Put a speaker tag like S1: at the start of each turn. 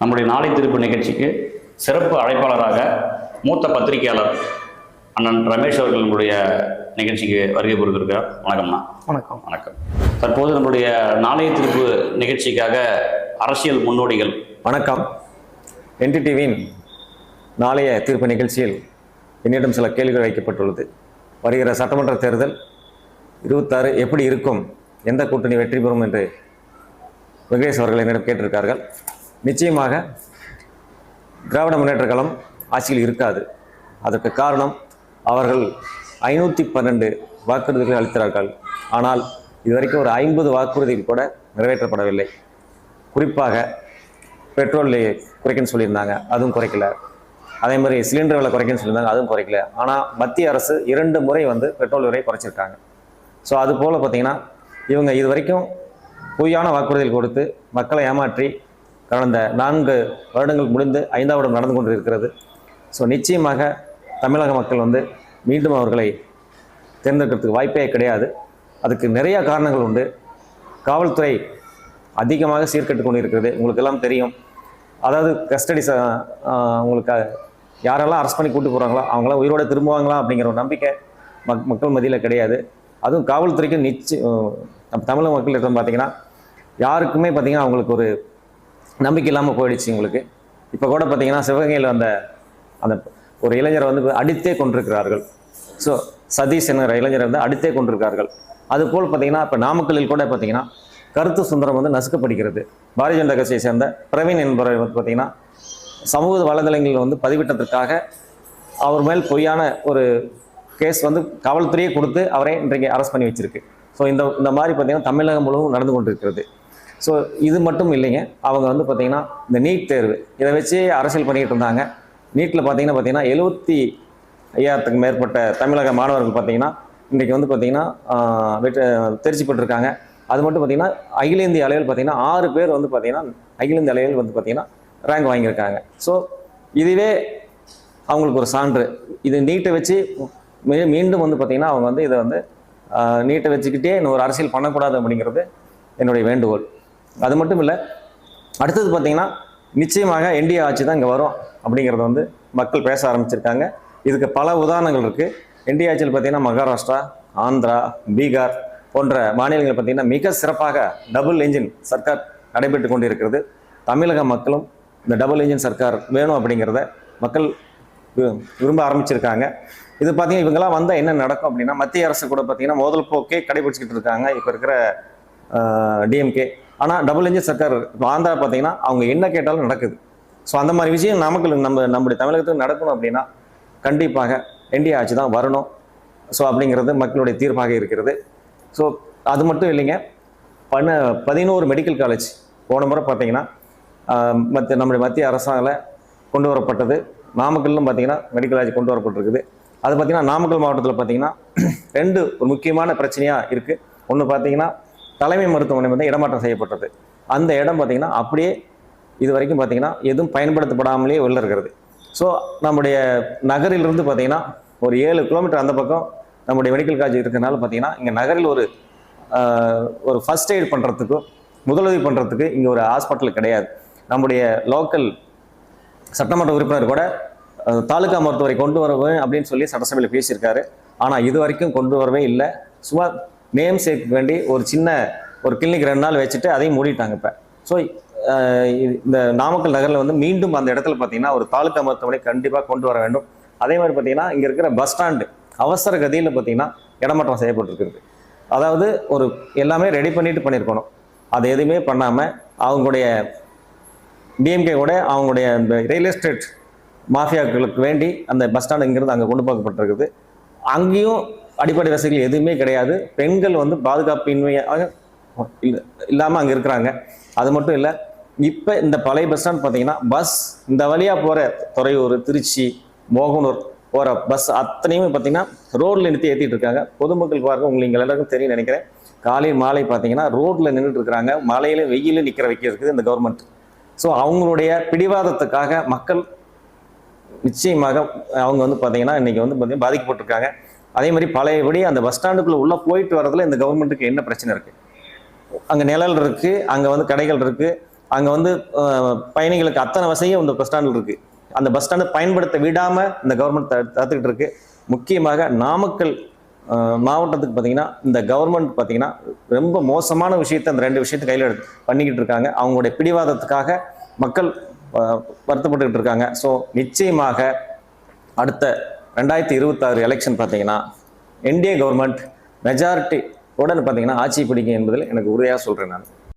S1: நம்முடைய நாளை திருப்பு நிகழ்ச்சிக்கு சிறப்பு அழைப்பாளராக மூத்த பத்திரிகையாளர் அண்ணன் ரமேஷ் அவர்கள் நம்முடைய நிகழ்ச்சிக்கு வருகை புரிந்திருக்கிறார். வணக்கம்ண்ணா.
S2: வணக்கம்.
S1: வணக்கம். தற்போது நம்முடைய நாளைய திருப்பு நிகழ்ச்சிக்காக அரசியல் முன்னோடிகள்.
S2: வணக்கம். NDTVயின் நாளைய தீர்ப்பு நிகழ்ச்சியில் என்னிடம் சில கேள்விகள் வைக்கப்பட்டுள்ளது. வருகிற சட்டமன்ற தேர்தல் 26 எப்படி இருக்கும், எந்த கூட்டணி வெற்றி பெறும் என்று வெங்கடேஷ் அவர்கள் என்னிடம் கேட்டிருக்கார்கள். நிச்சயமாக திராவிட முன்னேற்ற கழகம் ஆட்சியில் இருக்காது. அதற்கு காரணம், அவர்கள் 512 வாக்குறுதிகளை அளித்தார்கள். ஆனால் இதுவரைக்கும் ஒரு 50 வாக்குறுதிகள் கூட நிறைவேற்றப்படவில்லை. குறிப்பாக பெட்ரோல் குறைக்கன்னு சொல்லியிருந்தாங்க, அதுவும் குறைக்கல. அதே மாதிரி சிலிண்டர் விலை குறைக்கன்னு சொல்லியிருந்தாங்க, அதுவும் குறைக்கல. ஆனால் மத்திய அரசு 2 முறை பெட்ரோல் விலையை குறைச்சிருக்காங்க. ஸோ அது போல் பார்த்தீங்கன்னா இவங்க இது வரைக்கும் பொய்யான வாக்குறுதிகள் கொடுத்து மக்களை ஏமாற்றி கடந்த 4 வருடங்கள் முடிந்து 5ஆம் வருடம் நடந்து கொண்டு இருக்கிறது. ஸோ நிச்சயமாக தமிழக மக்கள் மீண்டும் அவர்களை தேர்ந்தெடுக்கிறதுக்கு வாய்ப்பே கிடையாது. அதுக்கு நிறைய காரணங்கள் உண்டு. காவல்துறை அதிகமாக சீர்கெட்டு கொண்டு இருக்கிறது. உங்களுக்கு எல்லாம் தெரியும். அதாவது கஸ்டடிஸ் உங்களுக்கு யாரெல்லாம் அரெஸ்ட் பண்ணி கூட்டு போகிறாங்களோ அவங்களாம் உயிரோடு திரும்புவாங்களா அப்படிங்கிற ஒரு நம்பிக்கை மக்கள் மத்தியில் கிடையாது. அதுவும் காவல்துறைக்கு நம்ம தமிழக மக்கள் பார்த்தீங்கன்னா யாருக்குமே பார்த்தீங்கன்னா அவங்களுக்கு ஒரு நம்பிக்கை இல்லாமல் போயிடுச்சு. உங்களுக்கு இப்போ கூட பார்த்தீங்கன்னா சிவகங்கையில் அந்த ஒரு இளைஞரை அடித்தே கொண்டிருக்கிறார்கள். ஸோ சதீஷ் என்கிற இளைஞரை அடித்தே கொண்டிருக்கிறார்கள். அதுபோல் பார்த்தீங்கன்னா இப்போ நாமக்கல்லில் கூட பார்த்தீங்கன்னா கருத்து சுதந்திரம் நசுக்கப்படுகிறது. பாரதிய ஜனதா கட்சியை சேர்ந்த பிரவீன் என்பவரை பார்த்தீங்கன்னா சமூக வலைதளங்களில் பதிவிட்டதற்காக அவர் மேல் பொய்யான ஒரு கேஸ் காவல்துறையே கொடுத்து அவரை இன்றைக்கு அரெஸ்ட் பண்ணி வச்சிருக்கு. ஸோ இந்த மாதிரி பார்த்தீங்கன்னா தமிழகம் முழுவதும் நடந்து கொண்டிருக்கிறது. ஸோ இது மட்டும் இல்லைங்க, அவங்க பார்த்தீங்கன்னா இந்த நீட் தேர்வு இதை வச்சு அரசியல் பண்ணிக்கிட்டு இருந்தாங்க. நீட்டில் பார்த்தீங்கன்னா 75,000க்கும் மேற்பட்ட தமிழக மாணவர்கள் பார்த்தீங்கன்னா இன்றைக்கு பார்த்தீங்கன்னா தேர்ச்சி பெற்றிருக்காங்க. அது மட்டும் பார்த்தீங்கன்னா அகில இந்திய அளவில் பார்த்தீங்கன்னா 6 பேர் பார்த்தீங்கன்னா அகில இந்திய அளவில் பார்த்தீங்கன்னா ரேங்க் வாங்கியிருக்காங்க. ஸோ இதுவே அவங்களுக்கு ஒரு சான்று. இது நீட்டை வச்சு மீண்டும் பார்த்தீங்கன்னா அவங்க இதை நீட்டை வச்சுக்கிட்டே இன்னும் ஒரு அரசியல் பண்ணக்கூடாது அப்படிங்கிறது என்னுடைய வேண்டுகோள். அது மட்டும் இல்லை, அடுத்தது பார்த்தீங்கன்னா நிச்சயமாக NDA ஆட்சி தான் இங்கே வரும் அப்படிங்கிறத மக்கள் பேச ஆரம்பிச்சிருக்காங்க. இதுக்கு பல உதாரணங்கள் இருக்குது. NDA ஆட்சியில் பார்த்தீங்கன்னா மகாராஷ்டிரா, ஆந்திரா, பீகார் போன்ற மாநிலங்கள் பார்த்தீங்கன்னா மிக சிறப்பாக டபுள் என்ஜின் சர்க்கார் நடைபெற்று கொண்டு இருக்கிறது. தமிழக மக்களும் இந்த டபுள் என்ஜின் சர்க்கார் வேணும் அப்படிங்கிறத மக்கள் விரும்ப ஆரம்பிச்சிருக்காங்க. இது பார்த்தீங்கன்னா இவங்கெல்லாம் வந்தால் என்ன நடக்கும் அப்படின்னா, மத்திய அரசு கூட பார்த்தீங்கன்னா முதல் போக்கே கடைபிடிச்சிக்கிட்டு இருக்காங்க இப்போ இருக்கிற DMK. ஆனால் டபுள் என்ஜின் சர்க்கார் இப்போ ஆந்திரா பார்த்தீங்கன்னா அவங்க என்ன கேட்டாலும் நடக்குது. ஸோ அந்த மாதிரி விஷயம் நம்முடைய தமிழகத்துக்கு நடக்கணும் அப்படின்னா கண்டிப்பாக NDA ஆட்சி தான் வரணும். ஸோ அப்படிங்கிறது மக்களுடைய தீர்ப்பாக இருக்கிறது. ஸோ அது மட்டும் இல்லைங்க, 11 மெடிக்கல் காலேஜ் போன முறை பார்த்தீங்கன்னா நம்முடைய மத்திய அரசாங்கம் கொண்டு வரப்பட்டது. நாமக்கல்லும் பார்த்தீங்கன்னா மெடிக்கல் காலேஜ் கொண்டு வரப்பட்டிருக்குது. அது பார்த்தீங்கன்னா நாமக்கல் மாவட்டத்தில் பார்த்தீங்கன்னா 2 ஒரு முக்கியமான பிரச்சனையாக இருக்குது. ஒன்று பார்த்தீங்கன்னா தலைமை மருத்துவமனை இடமாற்றம் செய்யப்பட்டது. அந்த இடம் பார்த்தீங்கன்னா அப்படியே இது வரைக்கும் பார்த்தீங்கன்னா எதுவும் பயன்படுத்தப்படாமலே உள்ள இருக்கிறது. ஸோ நம்முடைய நகரிலிருந்து பார்த்தீங்கன்னா ஒரு 7 கிலோமீட்டர் அந்த பக்கம் நம்முடைய மெடிக்கல் காலேஜ் இருக்கிறதுனால பார்த்தீங்கன்னா இங்கே நகரில் ஒரு ஃபர்ஸ்ட் எய்ட் பண்ணுறதுக்கும் முதலுதவி பண்ணுறதுக்கு இங்கே ஒரு ஹாஸ்பிட்டல் கிடையாது. நம்முடைய லோக்கல் சட்டமன்ற உறுப்பினர் கூட தாலுகா மருத்துவரை கொண்டு வரவேன் அப்படின்னு சொல்லி சட்டசபையில் பேசியிருக்காரு. ஆனால் இது வரைக்கும் கொண்டு வரவே இல்லை. சும்மா நேம் சேர்க்க வேண்டி ஒரு சின்ன கிளினிக் 2 நாள் வச்சுட்டு அதையும் மூடிட்டாங்க இப்போ. ஸோ இந்த நாமக்கல் நகரில் மீண்டும் அந்த இடத்துல பார்த்தீங்கன்னா ஒரு தாலுகா மருத்துவமனை கண்டிப்பாக கொண்டு வர வேண்டும். அதே மாதிரி பார்த்தீங்கன்னா இங்கே இருக்கிற பஸ் ஸ்டாண்டு அவசர கதியில் பார்த்தீங்கன்னா இடமாற்றம் செய்யப்பட்டிருக்கிறது. அதாவது எல்லாமே ரெடி பண்ணியிருக்கணும். அதை எதுவுமே பண்ணாமல் அவங்களுடைய DMK கூட அவங்களுடைய இந்த ரியல் எஸ்டேட் மாஃபியாக்களுக்கு வேண்டி அந்த பஸ் ஸ்டாண்ட் இங்கிருந்து அங்கே கொண்டு போகப்பட்டிருக்குது. அங்கேயும் அடிப்படை வசதிகள் எதுவுமே கிடையாது. பெண்கள் பாதுகாப்பின்மையாக இல்லாமல் அங்கே இருக்கிறாங்க. அது மட்டும் இல்லை, இப்போ இந்த பழைய பஸ் ஸ்டாண்ட் பார்த்தீங்கன்னா பஸ் இந்த வழியாக போகிற துறையூர், திருச்சி, மோகனூர் போகிற பஸ் அத்தனையுமே பார்த்தீங்கன்னா ரோட்டில் நிறுத்தி ஏற்றிட்டு இருக்காங்க. பொதுமக்கள் பார்க்க உங்களுக்கு எல்லாருக்கும் தெரியும் நினைக்கிறேன். காலை மாலை பார்த்தீங்கன்னா ரோட்டில் நின்றுட்டு இருக்கிறாங்க. மழையில வெயில நிற்கிற வைக்கிறது இந்த கவர்மெண்ட். ஸோ அவங்களுடைய பிடிவாதத்துக்காக மக்கள் நிச்சயமாக அவங்க பார்த்தீங்கன்னா இன்னைக்கு பார்த்தீங்கன்னா பாதிக்கப்பட்டிருக்காங்க. அதே மாதிரி பழையபடி அந்த பஸ் ஸ்டாண்டுக்குள்ளே உள்ளே போயிட்டு வரதுல இந்த கவர்மெண்ட்டுக்கு என்ன பிரச்சனை இருக்குது? அங்கே நிழல் இருக்குது, அங்கே கடைகள் இருக்குது, அங்கே வந்து பயணிகளுக்கு அத்தனை வசதியும் இந்த பஸ் ஸ்டாண்டில் இருக்குது. அந்த பஸ் ஸ்டாண்டை பயன்படுத்த விடாமல் இந்த கவர்மெண்ட் தடுத்துக்கிட்டு இருக்கு. முக்கியமாக நாமக்கல் மாவட்டத்துக்கு பார்த்தீங்கன்னா இந்த கவர்மெண்ட் பார்த்தீங்கன்னா ரொம்ப மோசமான விஷயத்தை அந்த 2 விஷயத்தை கையில் எடுத்து பண்ணிக்கிட்டு இருக்காங்க. அவங்களுடைய பிடிவாதத்துக்காக மக்கள் வருத்தப்பட்டுக்கிட்டு இருக்காங்க. ஸோ நிச்சயமாக அடுத்த 2026 எலெக்ஷன் பார்த்தீங்கன்னா என்டிஏ கவர்மெண்ட் மெஜாரிட்டி உடனே பார்த்தீங்கன்னா ஆட்சி பிடிக்கும் என்பதில் எனக்கு உறுதியாக சொல்கிறேன் நான்.